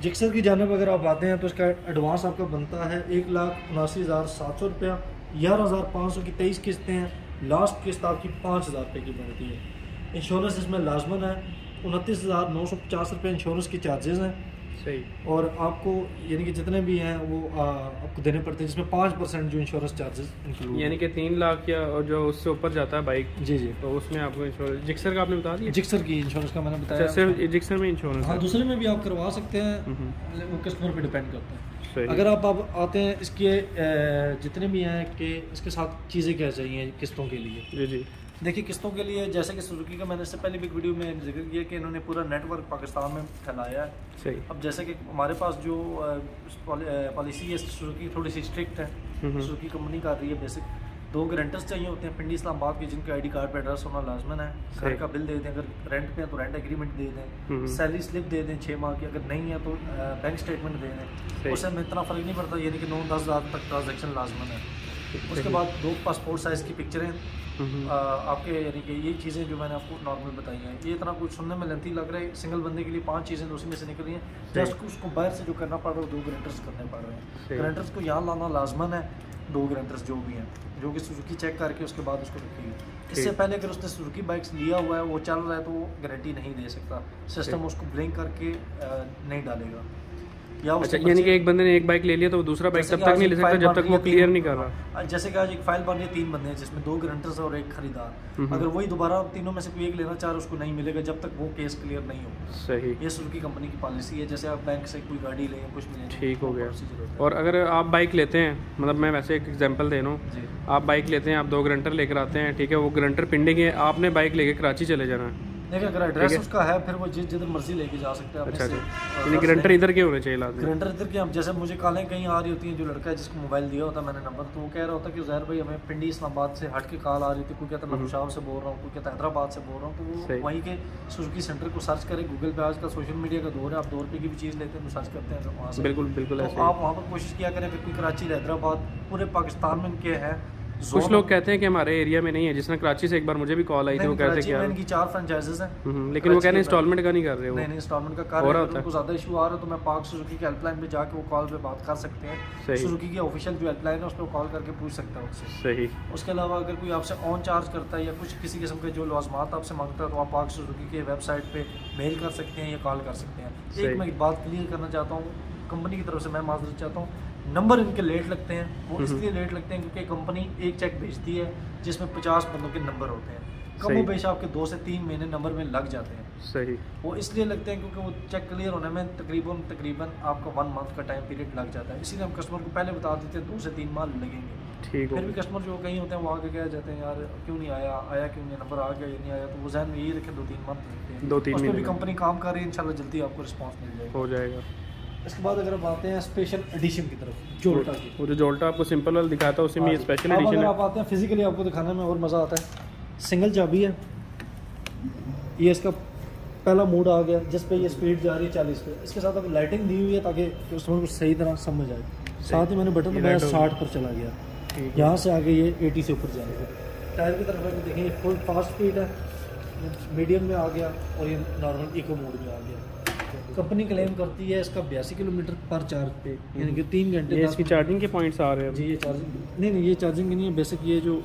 जिक्सर की जानिब अगर आप आते हैं तो इसका एडवांस आपका बनता है 1,79,700 रुपया, 11,500 की 23 किस्तें हैं, लास्ट किस्त आपकी 5,000 रुपये की बनती है। इंश्योरेंस इसमें लाजमन है, 29,950 रुपये इंश्योरेंस के चार्जेस हैं।
सही।
और आपको यानी कि जितने भी हैं वो आपको देने पड़ते हैं, जिसमें 5% जो इंश्योरेंस चार्जेस इंक्लूड,
यानी कि 3 लाख या और जो उससे ऊपर जाता है बाइक।
जी जी।
तो उसमें आपको इंश्योरेंस जिक्सर का आपने बता दिया?
जिक्सर की इंश्योरेंस का मैंने बताया।
सिर्फ जिक्सर में इंश्योरेंस?
हाँ, दूसरे में भी आप करवा सकते हैं, वो कस्टमर पे डिपेंड करता है।
सही।
अगर आप आते हैं इसके जितने भी हैं कि इसके साथ चीज़ें क्या चाहिए किस्तों के लिए।
जी जी।
देखिए किस्तों के लिए जैसे कि सुजुकी का मैंने इससे पहले भी एक वीडियो में जिक्र किया कि इन्होंने पूरा नेटवर्क पाकिस्तान में फैलाया है।
सही।
अब जैसे कि हमारे पास जो पॉलिसी है सुजुकी थोड़ी सी स्ट्रिक्ट है, सुजुकी कंपनी कर रही है। बेसिक 2 गारंटर्स चाहिए होते हैं पिंडी इस्लामाबाद के, जिनके आईडी कार्ड पर एड्रेस होना लाजमन है। घर का बिल दे दें, अगर रेंट पे है तो रेंट एग्रीमेंट दे दें, सैलरी स्लिप दे दें 6 माह की, अगर नहीं है तो बैंक स्टेटमेंट दे दें। उससे हमें इतना फ़र्क नहीं पड़ता, यानी कि 9-10 हज़ार तक ट्रांजेक्शन लाजमन है। उसके बाद 2 पासपोर्ट साइज़ की पिक्चरें आपके, यानी कि ये चीज़ें जो मैंने आपको नॉर्मल बताई हैं। ये इतना कुछ सुनने में लेंथी लग रहा है, सिंगल बंदे के लिए 5 चीज़ें उसी में से निकल रही हैं। जस्ट उसको बाहर से जो करना पड़ रहा है 2 गारंटर्स करने पड़ रहे हैं। गारंटर्स को यहाँ लाना लाजमन है, 2 गारंटर्स जो भी हैं, जो कि सुजुकी चेक करके उसके बाद उसको रखेगी। इससे पहले अगर उसने सुजुकी बाइक्स लिया हुआ है, वो चल रहा है, तो वो गारंटी नहीं दे सकता। सिस्टम उसको ब्लिंक करके नहीं डालेगा। या
अच्छा, यानी कि एक बंदे ने एक बाइक ले लिया तो वो दूसरा बाइक तब तक नहीं ले सकता जब तक वो क्लियर नहीं कर रहा।
जैसे कि आज एक फाइल बन रही है 3 बंदे हैं, जिसमें 2 गारंटर्स और एक खरीदार। अगर वही दोबारा तीनों में से कोई एक लेना चाह रहा है, उसको नहीं मिलेगा जब तक वो केस क्लियर नहीं हो।
सही।
ये सुजुकी कंपनी की पॉलिसी है। जैसे आप बैंक से कोई गाड़ी लें, कुछ भी लें,
ठीक हो गया। और अगर आप बाइक लेते हैं, मतलब मैं वैसे एक एग्जांपल दे रहा हूँ, आप बाइक लेते हैं, आप 2 गारंटर लेकर आते हैं, ठीक है, वो गारंटर पिंडी के, आपने बाइक लेके कराची चले जाना है।
देखिए अगर एड्रेस उसका है, फिर वो जिधर मर्जी लेके जा सकते हैं।
अच्छा, यानी गारंटर इधर के होने चाहिए लाजमी? गारंटर
इधर के। अब जैसे मुझे कॉलें कहीं आ रही होती हैं, जो लड़का है जिसको मोबाइल दिया होता है मैंने नंबर, तो वो कह रहा होता है कि ज़ाहिर भाई हमें पिंडी इस्लामाबाद से हट के कॉल आ रही थी, कोई कहता मैं पेशावर से बोल रहा हूँ, कोई कहता हैदराबाद से बोल रहा हूँ, तो वो वहीं के सुजुकी सेंटर को सर्च करें गूगल पे। आजकल सोशल मीडिया का दौर है, आप 2 रुपये की भी चीज़ लेते हैं तो सर्च करते हैं वहाँ से।
बिल्कुल बिल्कुल।
तो आप वहाँ पर कोशिश किया करें, अगर कोई कराची हैदराबाद पूरे पाकिस्तान में इनके हैं।
कुछ लोग कहते हैं कि हमारे एरिया में नहीं है, जिसने कराची से एक बार मुझे भी कॉल आई थी, वो कहते हैं कि
इनकी 4 फ्रेंचाइजेस हैं,
लेकिन वो कह रहे हैं इंस्टॉलमेंट का नहीं कर रहे हो।
नहीं इंस्टॉलमेंट का कर रहे हैं। उनको ज़्यादा इशू आ रहा है तो मैं पाक सुजुकी की हेल्पलाइन पे जाके वो कॉल पे बात कर सकते हैं। सुजुकी की ऑफिशियल जो हेल्पलाइन है उस पर कॉल करके पूछ सकता है उससे। सही। उसके अलावा अगर कोई आपसे ऑन चार्ज करता है या कुछ किसी किस्म के जो लाज़मात आपसे मांगता है, तो आप पाक सुजुकी के वेबसाइट पर मेल कर सकते हैं या कॉल कर सकते हैं। एक मैं बात क्लियर करना चाहता हूँ, कंपनी की तरफ से मैं माजरत चाहता हूँ, नंबर इनके लेट लगते हैं। वो इसलिए लेट लगते हैं क्योंकि कंपनी एक चेक भेजती है जिसमें 50 बंदों के नंबर होते हैं। कम बेश आपके 2 से 3 महीने नंबर में लग जाते हैं। सही। वो इसलिए लगते हैं क्योंकि वो चेक क्लियर होने में तकरीबन आपका 1 मंथ का टाइम पीरियड लग जाता है। इसीलिए हम कस्टमर को पहले बता देते हैं 2 से 3 माह लगेंगे। ठीक है। फिर भी कस्टमर जो कहीं होते हैं वो आगे कह जाते हैं यार क्यों नहीं आया क्यों नहीं, नंबर आ गया या नहीं आया, तो वो जहन में यही रखें 2-3 मंथ लगते हैं। 2-3 महीने भी कंपनी काम कर रही है, इंशाल्लाह जल्दी आपको रिस्पॉन्स मिल जाएगा। हो जाएगा। इसके बाद अगर आप आते हैं स्पेशल एडिशन की तरफ, जोल्टा की,
वो जो जोल्टा आपको सिंपल वाला दिखाता है उसी में ये स्पेशल एडिशन है।
अगर आप आते हैं फिजिकली आपको दिखाने में और मज़ा आता है। सिंगल चाबी है, ये इसका पहला मोड आ गया जिस पे ये स्पीड जा रही है 40 पे। इसके साथ अब लाइटिंग दी हुई है ताकि कस्टमर को सही तरह समझ आए। साथ ही मैंने बटन दबाया 60 पर चला गया, यहाँ से आगे ये 80 से ऊपर जाएगा। टायर की तरफ अगर देखें फुल फास्ट स्पीड है, मीडियम में आ गया और ये नॉर्मल इको मोड में आ गया। कंपनी क्लेम करती है इसका 82 किलोमीटर पर चार्ज पे, यानी कि 3 घंटे।
ये इसकी चार्जिंग के पॉइंट्स आ रहे हैं
जी। ये चार्जिंग नहीं ये चार्जिंग के नहीं है, बेसिक ये जो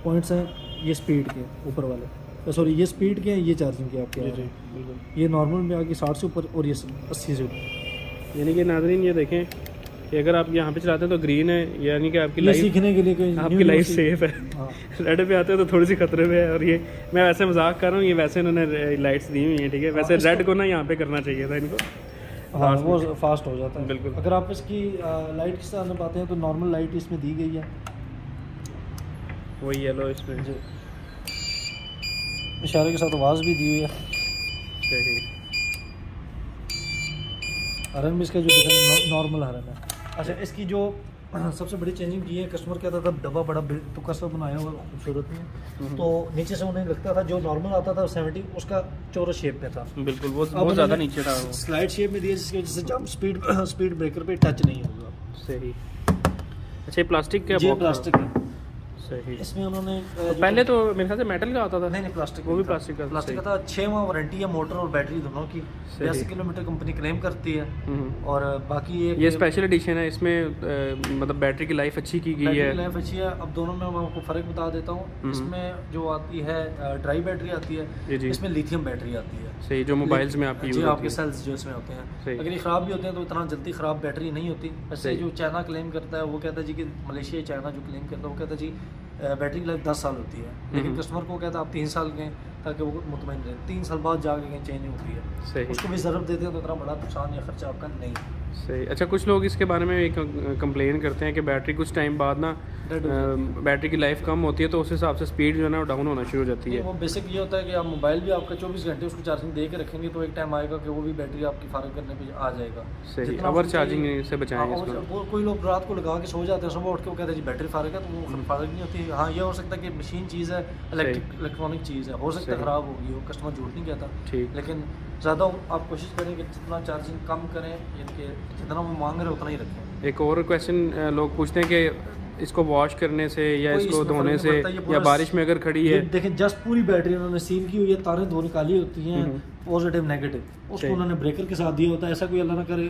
पॉइंट्स हैं ये स्पीड के ऊपर वाले, सॉरी ये स्पीड के हैं, ये चार्जिंग के आपके। जी बिल्कुल। ये नॉर्मल में आगे 60 से ऊपर और ये 80 से ऊपर।
यानी कि नाज़रीन ये देखें कि अगर आप यहाँ पे चलाते हैं तो ग्रीन है, यानी कि आपकी लाइफ
सीखने के लिए कोई
आपकी लाइफ सेफ है। रेड पे आते हैं तो थोड़ी सी खतरे में है। और ये मैं वैसे मजाक कर रहा हूँ, ये वैसे इन्होंने लाइट्स दी हुई हैं, ठीक है। वैसे रेड को ना यहाँ पे करना चाहिए था इनको।
हाँ वो फास्ट हो जाता है
बिल्कुल।
अगर आप इसकी लाइट के साथ पाते हैं तो नॉर्मल लाइट इसमें दी गई है,
वही येलो इसमें
जी, इशारे के साथ आवाज़ भी दी हुई है।
सही।
हरन भी इसका जो नॉर्मल हरन है। अच्छा, इसकी जो सबसे बड़ी चेंजिंग की है, कस्टमर कहता था डब्बा बड़ा तो कसर बनाया हुआ खूबसूरत में, तो नीचे से उन्हें लगता था जो नॉर्मल आता था 70 उसका चौरस शेप में था।
बिल्कुल वो बहुत ज़्यादा नीचे था,
स्लाइड शेप में दिया जिसकी वजह से जंप स्पीड ब्रेकर पे टच नहीं होगा।
सही। अच्छा, ये प्लास्टिक का
ये प्लास्टिक है।
सही।
इसमें उन्होंने
पहले तो मेरे ख्याल से मेटल का आता था।
नहीं प्लास्टिक,
वो भी प्लास्टिक का
था। 6 माह वारंटी है मोटर और बैटरी दोनों की। 80 किलोमीटर कंपनी क्लेम करती है। और बाकी ये
स्पेशल एडिशन है, इसमें मतलब बैटरी की लाइफ अच्छी की गई है।
लाइफ अच्छी है। अब दोनों में मैं आपको फ़र्क बता देता हूँ। इसमें जो आती है ड्राई बैटरी आती है, इसमें लिथियम बैटरी आती है।
सही, जो मोबाइल्स में आपकी
जी आपके सेल्स जो इसमें होते हैं, अगर ये ख़राब भी होते हैं तो इतना जल्दी ख़राब बैटरी नहीं होती। वैसे जो चाइना क्लेम करता है वो कहता है जी कि मलेशिया चाइना जो क्लेम करता है वो कहता है जी बैटरी लाइफ 10 साल होती है, लेकिन कस्टमर को कहता है आप 3 साल के, ताकि वो मुतमईन रहे। 3 साल बाद जाके कहीं चेंज होती है। उसको भी ज़रूरत देते हैं तो इतना बड़ा नुकसान या खर्चा आपका नहीं।
सही। अच्छा, कुछ लोग इसके बारे में एक कंप्लेन करते हैं कि बैटरी कुछ टाइम बाद ना बैटरी की लाइफ कम होती है, तो उस हिसाब से स्पीड जो है ना डाउन होना शुरू हो जाती है।
वो बेसिक ये होता है कि आप मोबाइल भी आपका 24 घंटे उसको चार्जिंग दे के रखेंगे तो एक टाइम आएगा कि वो भी बैटरी आपकी फारग करने पे आ जाएगा।
सही, ओवर चार्जिंग से बचाएंगे इसको।
कोई लोग रात को लगा के सो जाते हैं, सुबह उठ के वो कहते हैं जी बैटरी फारग है, तो वो फारग नहीं होती। हाँ, ये हो सकता है कि मशीन चीज़ है, इलेक्ट्रॉनिक चीज़ है, हो सकता है ख़राब होगी, वो कस्टमर झूठ नहीं कहता।
ठीक,
लेकिन ज़्यादा आप कोशिश करें कि जितना चार्जिंग कम करें, यानी जितना वो मांग रहे उतना ही रखें।
एक और क्वेश्चन लोग पूछते हैं कि इसको वॉश करने से या इसको धोने से या बारिश में अगर खड़ी है,
देखें जस्ट पूरी बैटरी उन्होंने सील की हुई है, तारें दो निकाली होती हैं, पॉजिटिव नेगेटिव, उसको उन्होंने ब्रेकर के साथ दिया होता है। ऐसा कोई अल्लाह ना करे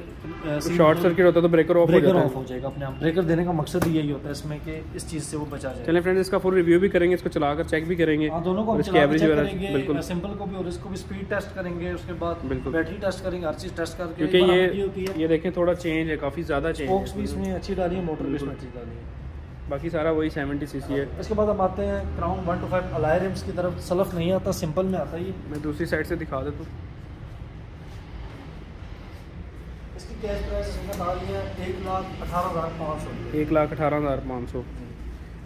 शॉर्ट सर्किट होता है तो ब्रेकर ऑफ हो
जाएगा अपने आप। ब्रेकर देने का मकसद यही होता है इसमें कि इस चीज़ से वो बचा जाए।
चलिए फ्रेंड्स, इसका फुल रिव्यू भी करेंगे, इसको चलाकर चेक भी करेंगे।
हाँ, दोनों को
इसकी एवरेज
करेंगे, बिल्कुल सिंपल को भी और इसको भी स्पीड टेस्ट करेंगे, उसके बाद बैटरी टेस्ट करेंगे, हर चीज़ टेस्ट करके।
क्योंकि ये देखें थोड़ा चेंज है, काफ़ी ज़्यादा चेंज है।
स्पोक्स भी इसमें अच्छी डाली है, मोटर भी इसमें अच्छी डाली है,
बाकी सारा वही 70 सीसी है।
इसके बाद हम आते हैं क्राउन 125 अलॉय रिम्स की तरफ। सलफ नहीं आता, सिंपल में आता है ये।
मैं दूसरी साइड से दिखा देता हूँ।
इसकी कैश प्राइस इसमें आ रही है 1,18,500।
1,18,500।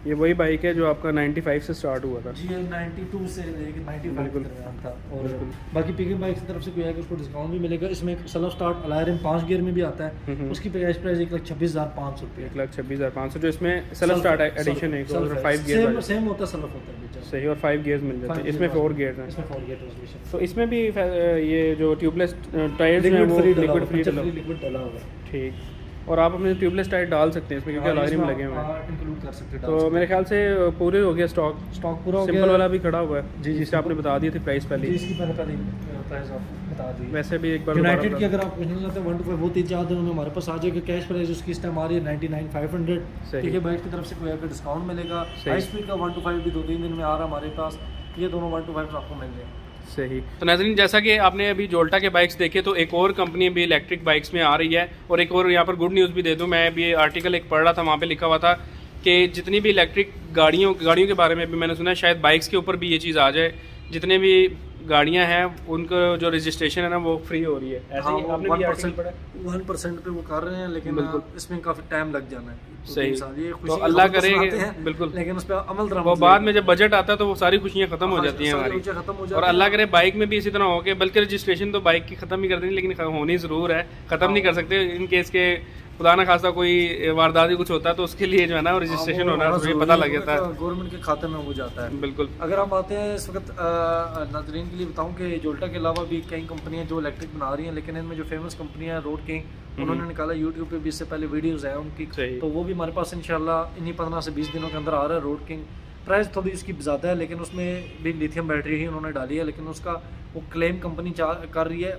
ये वही बाइक है जो आपका 95 से स्टार्ट हुआ था।
जी, 92 से लेकर 95 तक था। और बाकी पिकअप बाइक की तरफ से कोई है कि उसको डिस्काउंट भी मिलेगा। इसमें self start alloy rim 5 gear में भी आता है, उसकी प्राइस 1,26,500 रुपये।
1,26,500 जो इसमें सेल्फ स्टार्ट एडिशन है, 5 गियर
सेम होता है, सेल्फ होता है।
सही, और 5 गियर्स मिल जाते हैं। इसमें 4 गियर्स हैं।
इसमें 4 गियर ट्रांसमिशन।
तो इसमें भी ये जो ट्यूबलेस टायर्स हैं वो लिक्विड फ्री
डला हुआ है।
ठीक, और आप अपने ट्यूबलेस टायर डाल सकते हैं इसमें, क्योंकि अलॉय रिम लगे हुए हैं,
इंक्लूड कर सकते हैं।
तो मेरे ख्याल से पूरे हो गया स्टॉक
पूरा हो गया।
सिंपल वाला भी खड़ा हुआ है जी, जिससे आपने बता दिए थे प्राइस पहले।
इसकी पहले प्राइस आपको बता दी।
वैसे भी एक बार
यूनाइटेड की अगर आप पूछना चाहते हैं 125 वो 3-4 दिनों में हमारे पास आ जाएगा। कैश प्राइस उसकी इस टाइम आ रही है 99,500। ठीक है, बाइक की तरफ से कोई अगर डिस्काउंट मिलेगा। हाई स्पीड का 125 भी 2-3 दिन में आ रहा है हमारे पास। ये दोनों 125 आपको मिल जाएंगे।
सही। तो नाज़रीन, जैसा कि आपने अभी जोल्टा के बाइक्स देखे, तो एक और कंपनी भी इलेक्ट्रिक बाइक्स में आ रही है। और एक और यहाँ पर गुड न्यूज़ भी दे दूँ, मैं अभी आर्टिकल एक पढ़ रहा था, वहाँ पे लिखा हुआ था कि जितनी भी इलेक्ट्रिक गाड़ियों के बारे में भी मैंने सुना है, शायद बाइक्स के ऊपर भी ये चीज़ आ जाए। जितने भी गाड़ियां हैं उनका जो रजिस्ट्रेशन है ना वो फ्री हो रही है। ऐसे ही आपने भी आर्टिकल पढ़ा है
1% पे वो कर रहे हैं, लेकिन इसमें काफ़ी टाइम लग जाना है।
सही, तो अल्लाह करे बिल्कुल,
लेकिन उस पर अमल
वो बाद में जब बजट आता है तो वो सारी खुशियाँ खत्म हो जाती हैं हमारी। और अल्लाह करे बाइक में भी इसी तरह हो के, बल्कि रजिस्ट्रेशन तो बाइक की खत्म ही कर देनी, लेकिन होनी ज़रूर है, खत्म नहीं कर सकते। इन केस के खुदा ना खासा कोई वारदात कुछ होता है तो उसके लिए जो है ना रजिस्ट्रेशन होना मुझे पता लग जाता है,
गवर्नमेंट के खाते में हो जाता है।
बिल्कुल।
अगर हम आते हैं इस वक्त नाज़रीन के लिए बताऊं कि जोल्टा के अलावा भी कई कंपनियां जो इलेक्ट्रिक बना रही हैं, लेकिन इनमें जो फेमस कंपनियां रोड किंग, उन्होंने निकाला यूट्यूब पे भी इससे पहले वीडियोज़ हैं उनकी, तो वो भी हमारे पास इंशाल्लाह इन्हीं 15 से 20 दिनों के अंदर आ रहा है। रोड किंग प्राइस थोड़ी उसकी ज़्यादा है, लेकिन उसमें भी लिथियम बैटरी ही उन्होंने डाली है, लेकिन उसका वो क्लेम कंपनी कर रही है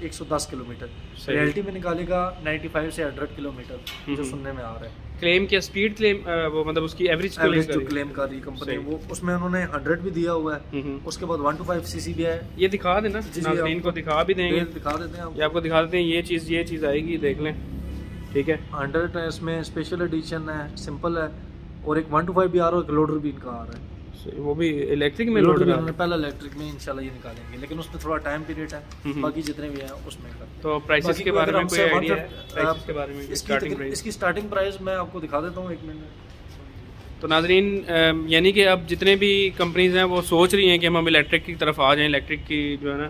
110 किलोमीटर, रियलिटी में निकालेगा 95 से 100 किलोमीटर जो सुनने में आ रहा है।
क्लेम क्या स्पीड क्लेम, वो मतलब उसकी एवरेज
जो क्लेम कर रही है कंपनी, वो उसमें उन्होंने 100 भी दिया हुआ है। उसके बाद 125 सीसी भी है।
ये दिखा देना, नाज़रीन को दिखा भी देंगे,
दिखा देते हैं,
ये आपको दिखा देते हैं। ये चीज़ आएगी, देख लें, ठीक है।
100 है, इसमें स्पेशल एडिशन है, सिंपल है, और एक 125 भी आ रहा है, एक लोडर भी इनका आ रहा है।
वो भी इलेक्ट्रिक में लोडर है,
पहला इलेक्ट्रिक में इंशाल्लाह ये निकालेंगे, लेकिन उसमें थोड़ा टाइम पीरियड है। बाकी जितने भी हैं उसमें का।
तो प्राइसेस के बारे में कोई आइडिया है? प्राइसेस के बारे में
इसकी स्टार्टिंग प्राइस मैं आपको दिखा देता हूँ 1 मिनट।
तो नाज़रीन, यानी कि अब जितने भी कंपनीज हैं वो सोच रही हैं कि हम इलेक्ट्रिक की तरफ आ जाएं, इलेक्ट्रिक की जो है ना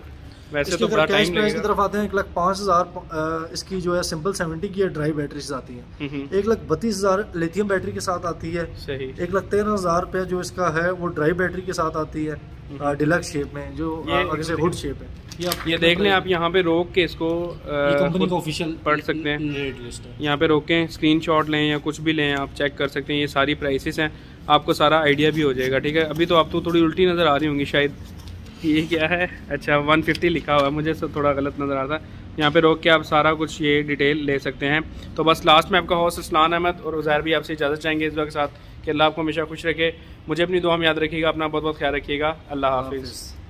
वैसे तो बड़ा टाइम लगेगा।
की तरफ आते हैं 1,05,000 इसकी जो है सिंपल 70 की ड्राई बैटरीज आती हैं। 1,32,000 लिथियम बैटरी के साथ आती है। सही। 1,13,000 रुपये जो इसका है वो ड्राई बैटरी के साथ आती है डिलक्स शेप में, जो आगे से हुड शेप है।
ये देख लें आप, यहाँ पे रोक के इसको
कंपनी का ऑफिशियल
पढ़ सकते हैं, रेट लिस्ट है। यहाँ पे रोकें, स्क्रीनशॉट लें या कुछ भी लें, आप चेक कर सकते हैं। ये सारी प्राइसेस हैं, आपको सारा आइडिया भी हो जाएगा। ठीक है, अभी तो आपको थोड़ी उल्टी नज़र आ रही होंगी शायद। ये क्या है? अच्छा 150 लिखा हुआ है, मुझे सब थोड़ा गलत नज़र आ रहा है। यहाँ पे रोक के आप सारा कुछ ये डिटेल ले सकते हैं। तो बस लास्ट में आपका होस्ट असलान अहमद और उज़ैर भी आपसे इजाज़त चाहेंगे इस वक्त के साथ कि अल्लाह आपको हमेशा खुश रखे। मुझे अपनी दुआ में याद रखिएगा, अपना बहुत बहुत ख्याल रखिएगा। अल्लाह हाफिज़।